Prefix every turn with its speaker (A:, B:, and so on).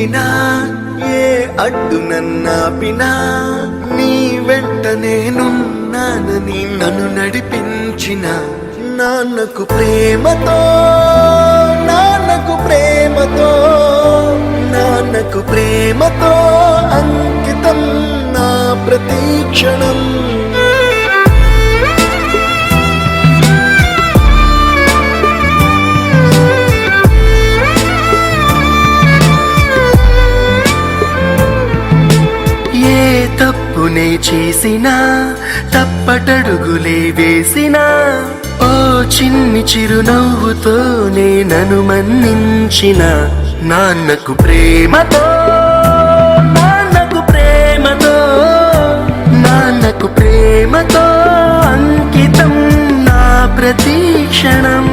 A: ఎదురెళ్ళినా ఏ అడ్డు నన్నాపినా నీ వెంట నేనున్నానని నన్ను నడిపించిన నాన్నకు ప్రేమతో నాన్నకు ప్రేమతో నాన్నకు ప్రేమతో అంకితం నా ప్రతి క్షణం. తప్పునే చేసినా తప్పటడుగులే వేసినా ఓ చిన్ని చిరునవ్వుతోనే నన్ను మన్నించిన నాన్నకు ప్రేమతో నాన్నకు ప్రేమతో నాన్నకు ప్రేమతో అంకితం నా ప్రతి క్షణం.